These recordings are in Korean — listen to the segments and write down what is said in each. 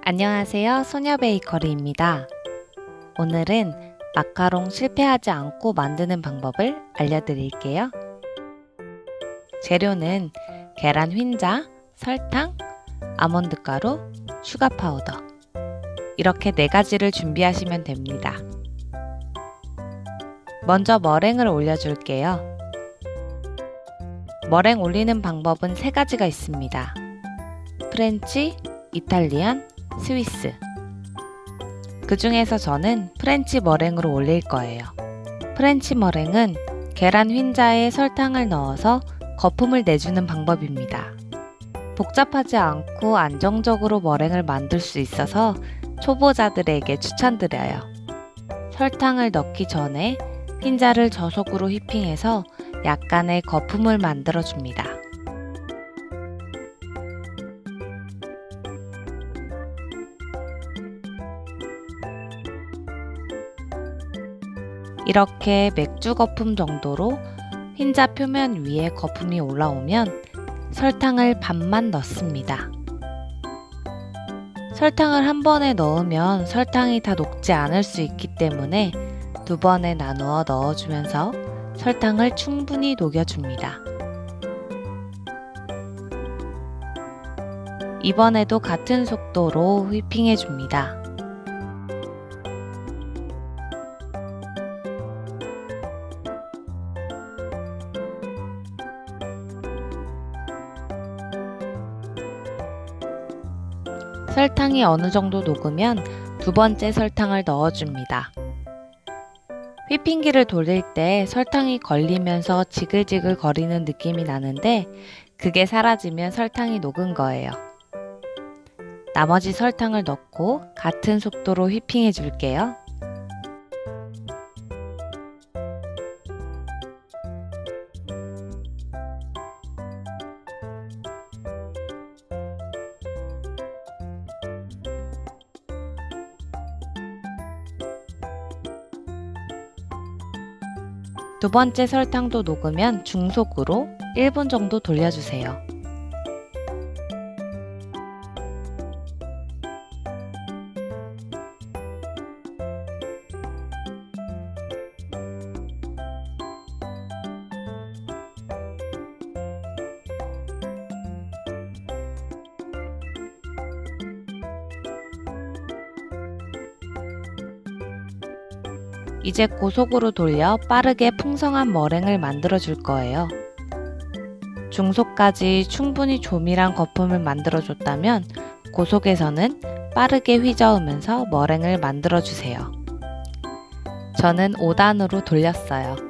안녕하세요. 소녀 베이커리입니다. 오늘은 마카롱 실패하지 않고 만드는 방법을 알려드릴게요. 재료는 계란 흰자, 설탕, 아몬드 가루, 슈가 파우더 이렇게 4가지를 준비하시면 됩니다. 먼저 머랭을 올려줄게요. 머랭 올리는 방법은 3가지가 있습니다. 프렌치, 이탈리안, 스위스. 그 중에서 저는 프렌치 머랭으로 올릴 거예요. 프렌치 머랭은 계란 흰자에 설탕을 넣어서 거품을 내주는 방법입니다. 복잡하지 않고 안정적으로 머랭을 만들 수 있어서 초보자들에게 추천드려요. 설탕을 넣기 전에 흰자를 저속으로 휘핑해서 약간의 거품을 만들어 줍니다. 이렇게 맥주 거품 정도로 흰자 표면 위에 거품이 올라오면 설탕을 반만 넣습니다. 설탕을 한 번에 넣으면 설탕이 다 녹지 않을 수 있기 때문에 2번에 나누어 넣어주면서 설탕을 충분히 녹여줍니다. 이번에도 같은 속도로 휘핑해줍니다. 설탕이 어느 정도 녹으면 2번째 설탕을 넣어줍니다. 휘핑기를 돌릴 때 설탕이 걸리면서 지글지글 거리는 느낌이 나는데 그게 사라지면 설탕이 녹은 거예요. 나머지 설탕을 넣고 같은 속도로 휘핑해 줄게요. 두 번째 설탕도 녹으면 중속으로 1분 정도 돌려주세요. 이제 고속으로 돌려 빠르게 풍성한 머랭을 만들어 줄 거예요. 중속까지 충분히 조밀한 거품을 만들어 줬다면 고속에서는 빠르게 휘저으면서 머랭을 만들어 주세요. 저는 5단으로 돌렸어요.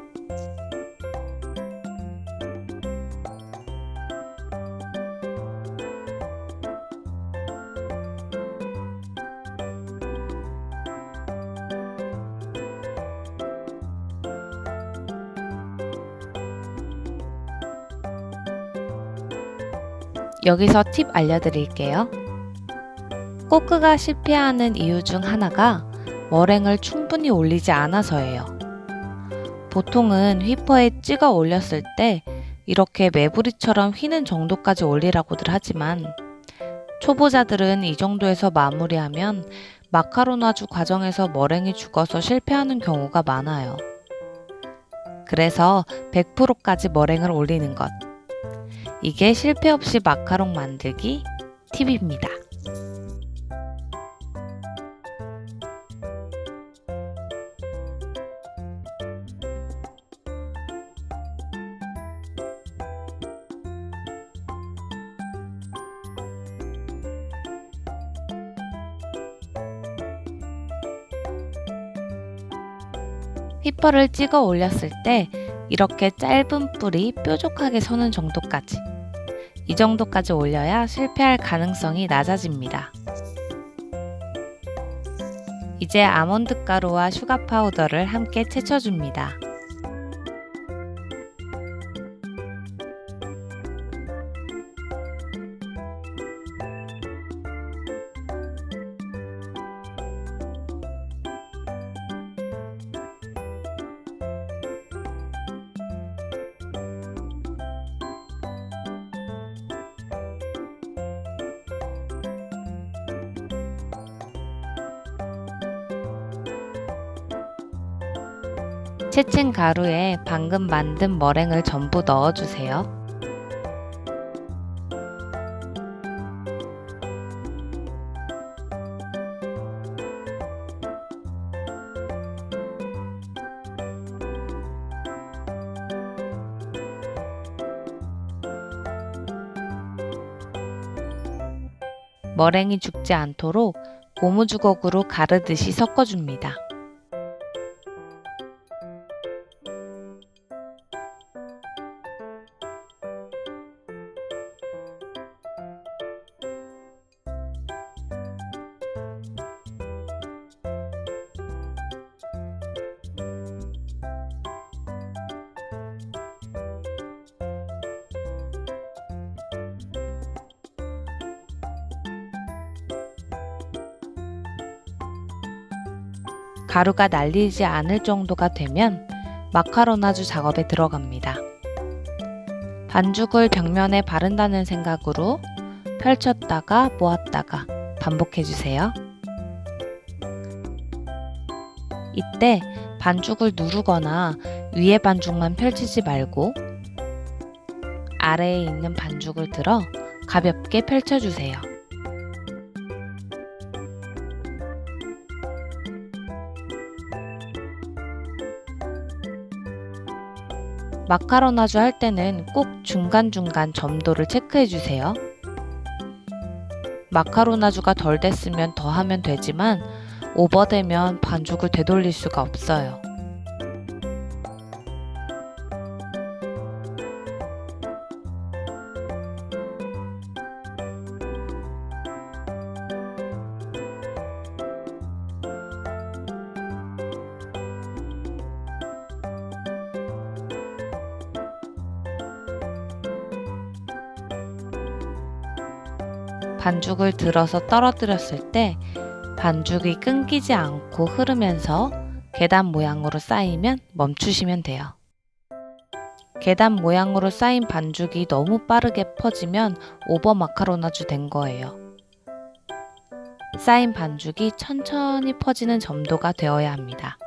여기서 팁 알려드릴게요. 꼬끄가 실패하는 이유 중 하나가 머랭을 충분히 올리지 않아서예요. 보통은 휘퍼에 찍어 올렸을 때 이렇게 매부리처럼 휘는 정도까지 올리라고들 하지만 초보자들은 이 정도에서 마무리하면 마카로나주 과정에서 머랭이 죽어서 실패하는 경우가 많아요. 그래서 100%까지 머랭을 올리는 것. 이게 실패 없이 마카롱 만들기 팁입니다. 휘퍼를 찍어 올렸을 때 이렇게 짧은 뿔이 뾰족하게 서는 정도까지 이 정도까지 올려야 실패할 가능성이 낮아집니다. 이제 아몬드 가루와 슈가 파우더를 함께 채쳐줍니다. 채친 가루에 방금 만든 머랭을 전부 넣어주세요. 머랭이 죽지 않도록 고무주걱으로 가르듯이 섞어줍니다. 가루가 날리지 않을 정도가 되면 마카로나주 작업에 들어갑니다. 반죽을 벽면에 바른다는 생각으로 펼쳤다가 모았다가 반복해주세요. 이때 반죽을 누르거나 위에 반죽만 펼치지 말고 아래에 있는 반죽을 들어 가볍게 펼쳐주세요. 마카로나주 할 때는 꼭 중간중간 점도를 체크해주세요. 마카로나주가 덜 됐으면 더 하면 되지만 오버되면 반죽을 되돌릴 수가 없어요. 반죽을 들어서 떨어뜨렸을 때 반죽이 끊기지 않고 흐르면서 계단 모양으로 쌓이면 멈추시면 돼요. 계단 모양으로 쌓인 반죽이 너무 빠르게 퍼지면 오버 마카로나주 된 거예요. 쌓인 반죽이 천천히 퍼지는 점도가 되어야 합니다.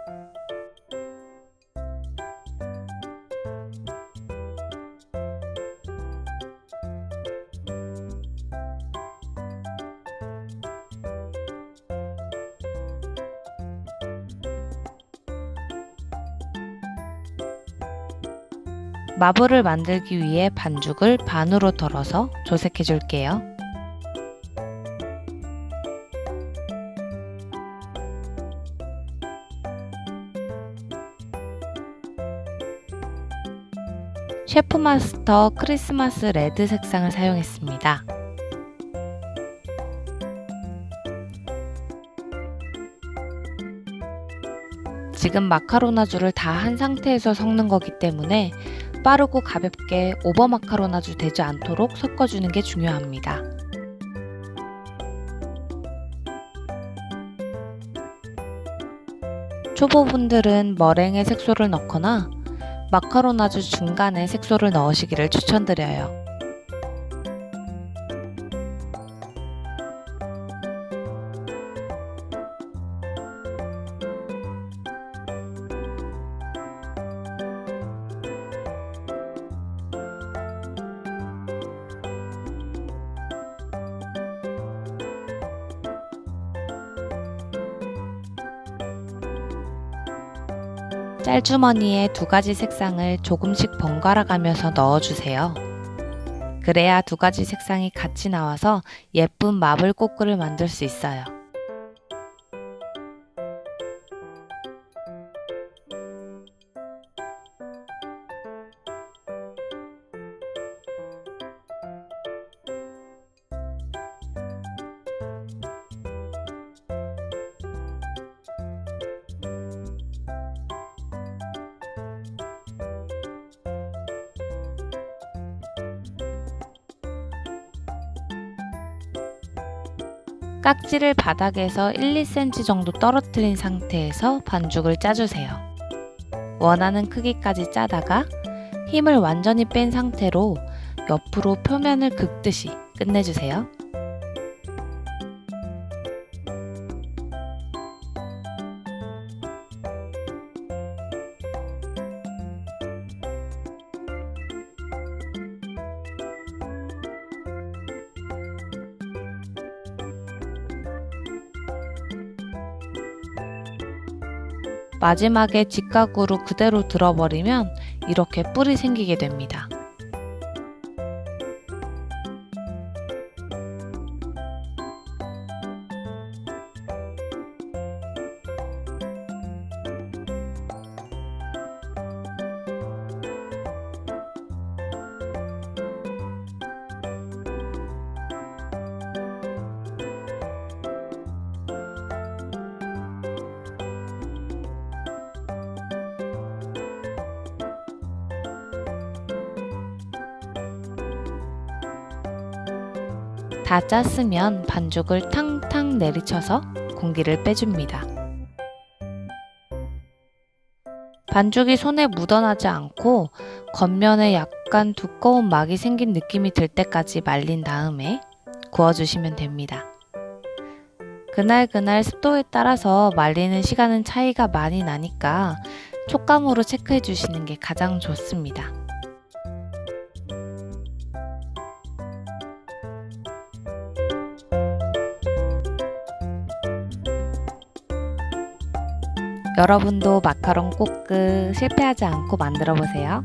마블을 만들기 위해 반죽을 반으로 덜어서 조색해 줄게요. 셰프마스터 크리스마스 레드 색상을 사용했습니다. 지금 마카로나주를 다 한 상태에서 섞는 거기 때문에 빠르고 가볍게 오버 마카로나주 되지 않도록 섞어주는 게 중요합니다. 초보분들은 머랭에 색소를 넣거나 마카로나주 중간에 색소를 넣으시기를 추천드려요. 짤주머니에 두 가지 색상을 조금씩 번갈아 가면서 넣어주세요. 그래야 두 가지 색상이 같이 나와서 예쁜 마블 꼬꾸를 만들 수 있어요. 깍지를 바닥에서 1, 2cm 정도 떨어뜨린 상태에서 반죽을 짜주세요. 원하는 크기까지 짜다가 힘을 완전히 뺀 상태로 옆으로 표면을 긁듯이 끝내주세요. 마지막에 직각으로 그대로 들어버리면 이렇게 뿔이 생기게 됩니다. 다 짰으면 반죽을 탕탕 내리쳐서 공기를 빼줍니다. 반죽이 손에 묻어나지 않고 겉면에 약간 두꺼운 막이 생긴 느낌이 들 때까지 말린 다음에 구워주시면 됩니다. 그날 습도에 따라서 말리는 시간은 차이가 많이 나니까 촉감으로 체크해 주시는 게 가장 좋습니다. 여러분도 마카롱 꼬끄 실패하지 않고 만들어 보세요.